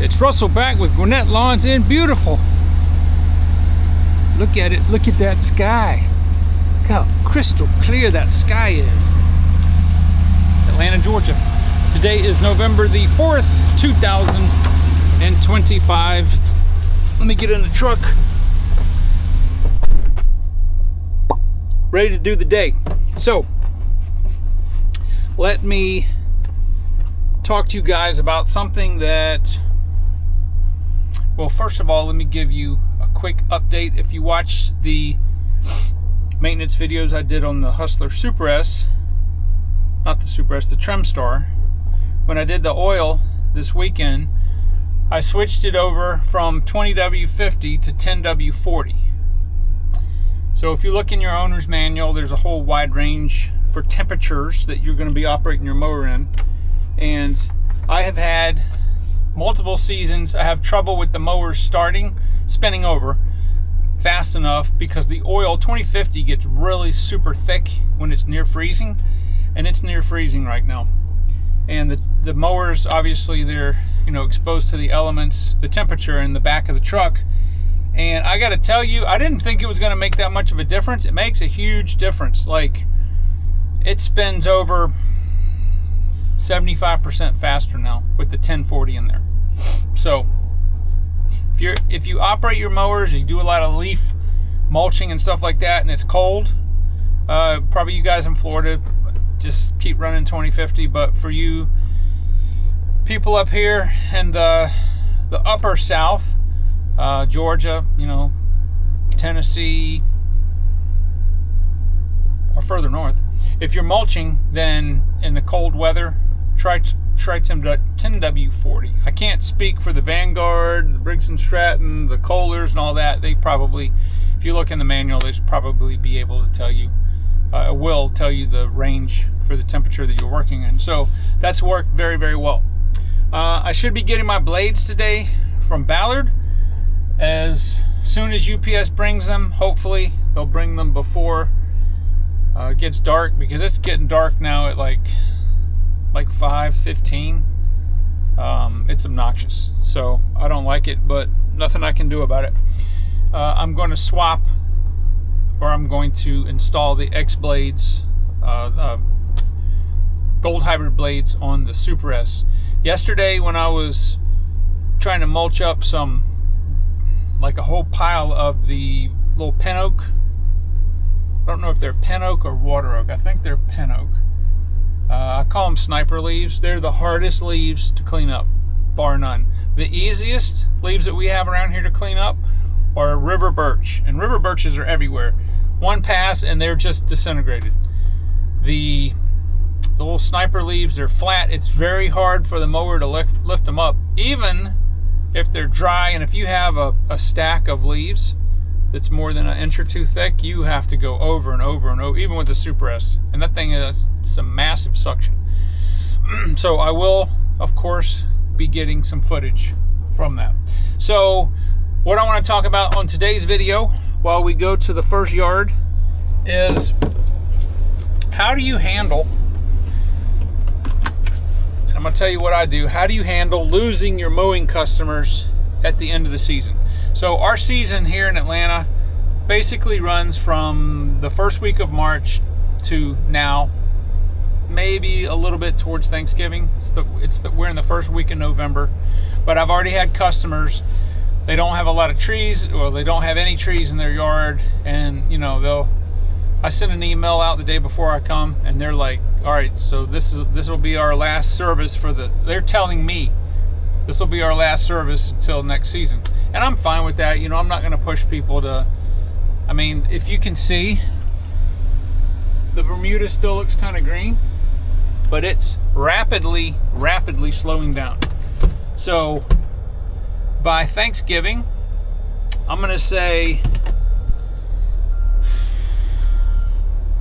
It's Russell back with Gwinnett Lawns in beautiful. Look at it, look at that sky. Look how crystal clear that sky is. Atlanta, Georgia. Today is November the 4th, 2025. Let me get in the truck. Ready to do the day. So, let me talk to you guys about something that, well, first of all, let me give you a quick update. If you watch the maintenance videos I did on the Hustler Super S, not the Super S, the Trim Star, when I did the oil this weekend, I switched it over from 20W50 to 10W40. So if you look in your owner's manual, there's a whole wide range for temperatures that you're going to be operating your mower in. And I have had multiple seasons. I have trouble with the mowers spinning over fast enough because the oil 2050 gets really super thick when it's near freezing, and it's near freezing right now. And the mowers, obviously, they're exposed to the elements, the temperature in the back of the truck. And I got to tell you, I didn't think it was going to make that much of a difference. It makes a huge difference. Like, it spins over 75% faster now with the 1040 in there. So if you operate your mowers, you do a lot of leaf mulching and stuff like that, and it's cold, probably you guys in Florida just keep running 2050. But for you people up here in the upper South, Georgia, Tennessee, or further north, if you're mulching, then in the cold weather, try 10W40. I can't speak for the Vanguard, the Briggs & Stratton, the Kohlers, and all that. They probably, if you look in the manual, they should probably be able to tell you, will tell you the range for the temperature that you're working in. So that's worked very, very well. I should be getting my blades today from Ballard. As soon as UPS brings them, hopefully they'll bring them before it gets dark, because it's getting dark now at like 5:15. It's obnoxious, so I don't like it, but nothing I can do about it. I'm going to swap, or I'm going to install the X blades, gold hybrid blades on the Super S. Yesterday, when I was trying to mulch up like a whole pile of the little pin oak, I don't know if they're pin oak or water oak. I think they're pin oak. I call them sniper leaves. They're the hardest leaves to clean up, bar none. The easiest leaves that we have around here to clean up are river birch, and river birches are everywhere. One pass and they're just disintegrated. The little sniper leaves, they're flat. It's very hard for the mower to lift them up, even if they're dry. And if you have a stack of leaves that's more than an inch or two thick, you have to go over and over and over, even with the Super S. And that thing is some massive suction. So I will, of course, be getting some footage from that. So what I want to talk about on today's video, while we go to the first yard, is how do you handle, and I'm going to tell you what I do, how do you handle losing your mowing customers at the end of the season? So our season here in Atlanta basically runs from the first week of March to now, maybe a little bit towards Thanksgiving. We're in the first week of November, but I've already had customers. They don't have a lot of trees, or they don't have any trees in their yard, and I send an email out the day before I come, and they're like, all right, so this will be our last service they're telling me this will be our last service until next season. And I'm fine with that. I'm not going to push people to, if you can see, the Bermuda still looks kind of green, but it's rapidly slowing down. So by Thanksgiving, I'm going to say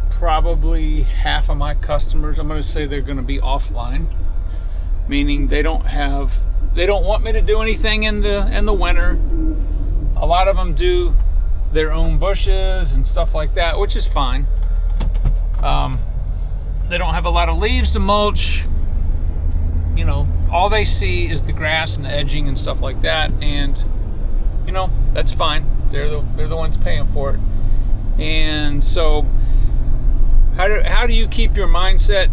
probably half of my customers, I'm going to say they're going to be offline, meaning they don't want me to do anything in the winter. A lot of them do their own bushes and stuff like that, which is fine. They don't have a lot of leaves to mulch. all they see is the grass and the edging and stuff like that, and that's fine. They're the ones paying for it. And so how do you keep your mindset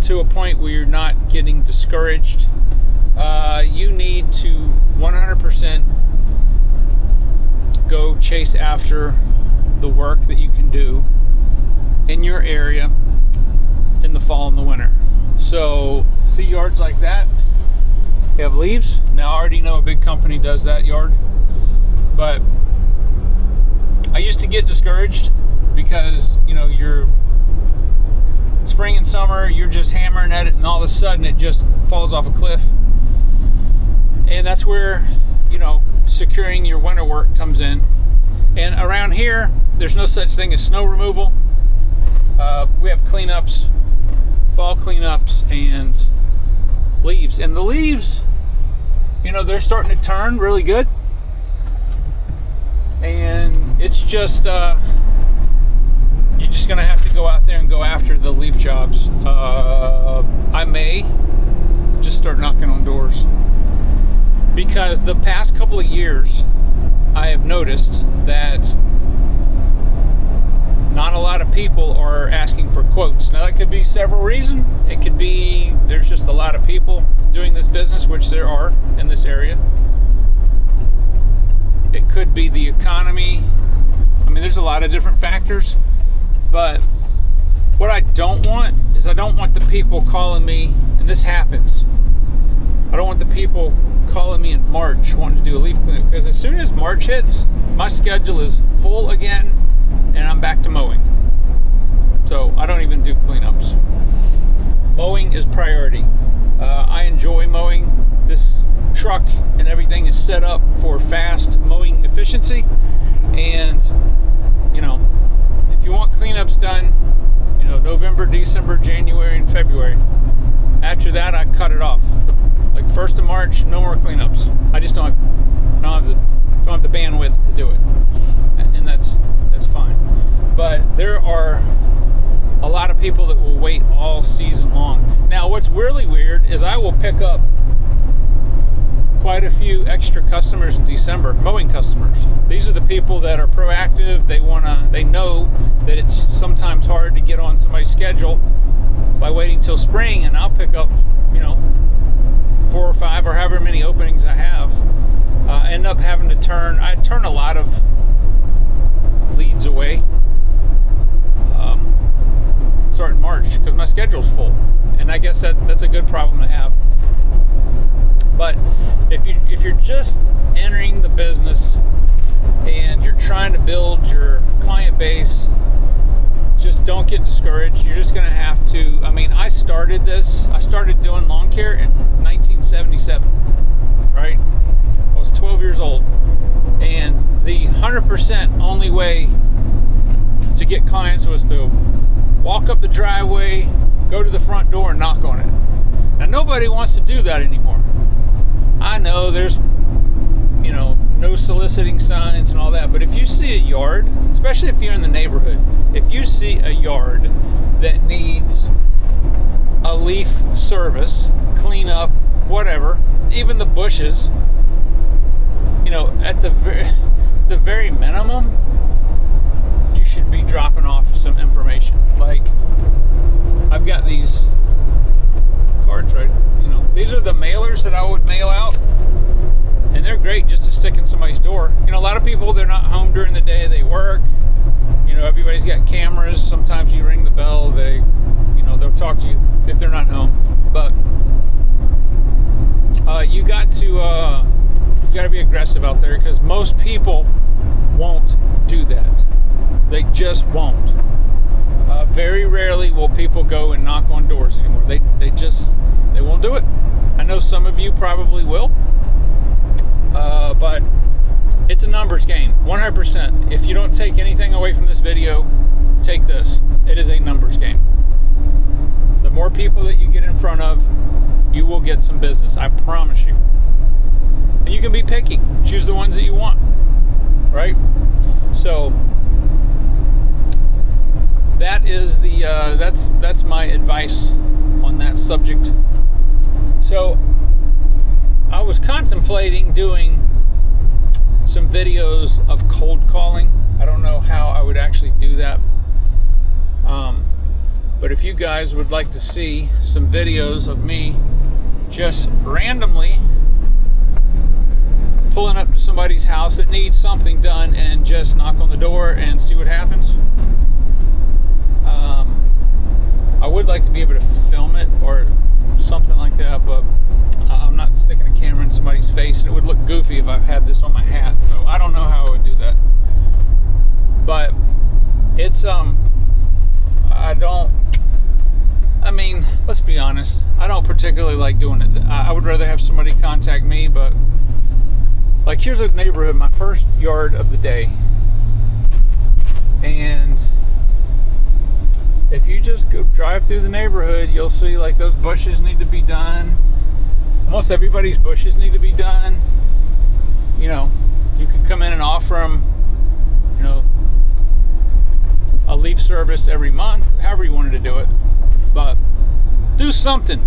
to a point where you're not getting discouraged? You need to 100% go chase after the work that you can do in your area in the fall and the winter. So see yards like that, you have leaves. Now I already know a big company does that yard, but I used to get discouraged because you're spring and summer, you're just hammering at it, and all of a sudden it just falls off a cliff. And that's where securing your winter work comes in. And around here, there's no such thing as snow removal. We have cleanups, fall cleanups, and leaves. And the leaves, they're starting to turn really good. And it's just, you're just going to have to go out there and go after the leaf jobs. I may just start knocking on doors. Because the past couple of years, I have noticed that not a lot of people are asking for quotes. Now that could be several reasons. It could be there's just a lot of people doing this business, which there are in this area. It could be the economy. I mean, there's a lot of different factors. But what I don't want is I don't want the people calling me, and this happens. I don't want the people calling me in March wanting to do a leaf cleanup, because as soon as March hits, my schedule is full again and I'm back to mowing. So I don't even do cleanups. Mowing is priority. I enjoy mowing. This truck and everything is set up for fast mowing efficiency, and if you want cleanups done, November, December, January, and February. After that, I cut it off. Like 1st of March, no more cleanups. I just don't have the bandwidth to do it, and that's fine. But there are a lot of people that will wait all season long. Now, what's really weird is I will pick up quite a few extra customers in December, mowing customers. These are the people that are proactive. They know that it's sometimes hard to get on somebody's schedule by waiting till spring, and I'll pick up 4 or 5 or however many openings I have. I end up having to turn a lot of leads away starting March because my schedule's full, and I guess that's a good problem to have. But if you're just entering the business and you're trying to build your client base, just don't get discouraged. You're just going to have to. I started doing lawn care in 1977, right? I was 12 years old, and the 100% only way to get clients was to walk up the driveway, go to the front door, and knock on it. Now, nobody wants to do that anymore. I know there's, no soliciting signs and all that, but if you see a yard, especially if you're in the neighborhood, if you see a yard that needs a leaf service, clean up, whatever, even the bushes, at the very minimum, you should be dropping off some information. Like, I've got these cards, right? These are the mailers that I would mail out, and they're great just to stick in somebody's door. A lot of people, they're not home during the day, they work. Everybody's got cameras. Sometimes you ring the bell, they'll talk to you if they're not home. But you got to be aggressive out there, because most people won't do that. They just won't. Very rarely will people go and knock on doors anymore. They won't do it. I know some of you probably will, but it's a numbers game, 100%. If you don't take anything away from this video, take this. It is a numbers game. The more people that you get in front of, you will get some business. I promise you. And you can be picky. Choose the ones that you want, right? So that is that's my advice on that subject. So I was contemplating doing some videos of cold calling. I don't know how I would actually do that. But if you guys would like to see some videos of me just randomly pulling up to somebody's house that needs something done and just knock on the door and see what happens, I would like to be able to film it or something like that, but I'm not sticking a camera in somebody's face, and it would look goofy if I had this on my hat, so I don't know how I would do that. But it's I mean, let's be honest, I don't particularly like doing it. I would rather have somebody contact me, but like, here's a neighborhood, my first yard of the day, and if you just go drive through the neighborhood, you'll see like those bushes need to be done. Almost everybody's bushes need to be done. You know, you could come in and offer them, you know, a leaf service every month, however you wanted to do it. But do something.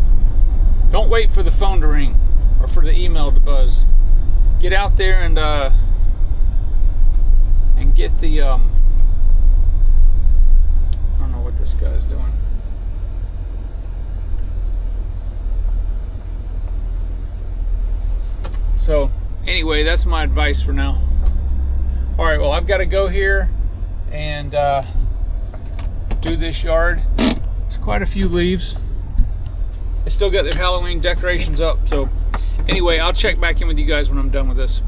Don't wait for the phone to ring or for the email to buzz. Get out there and get the I don't know what this guy's doing. So anyway, that's my advice for now. All right, well, I've got to go here and do this yard. It's quite a few leaves. They still got their Halloween decorations up. So anyway, I'll check back in with you guys when I'm done with this.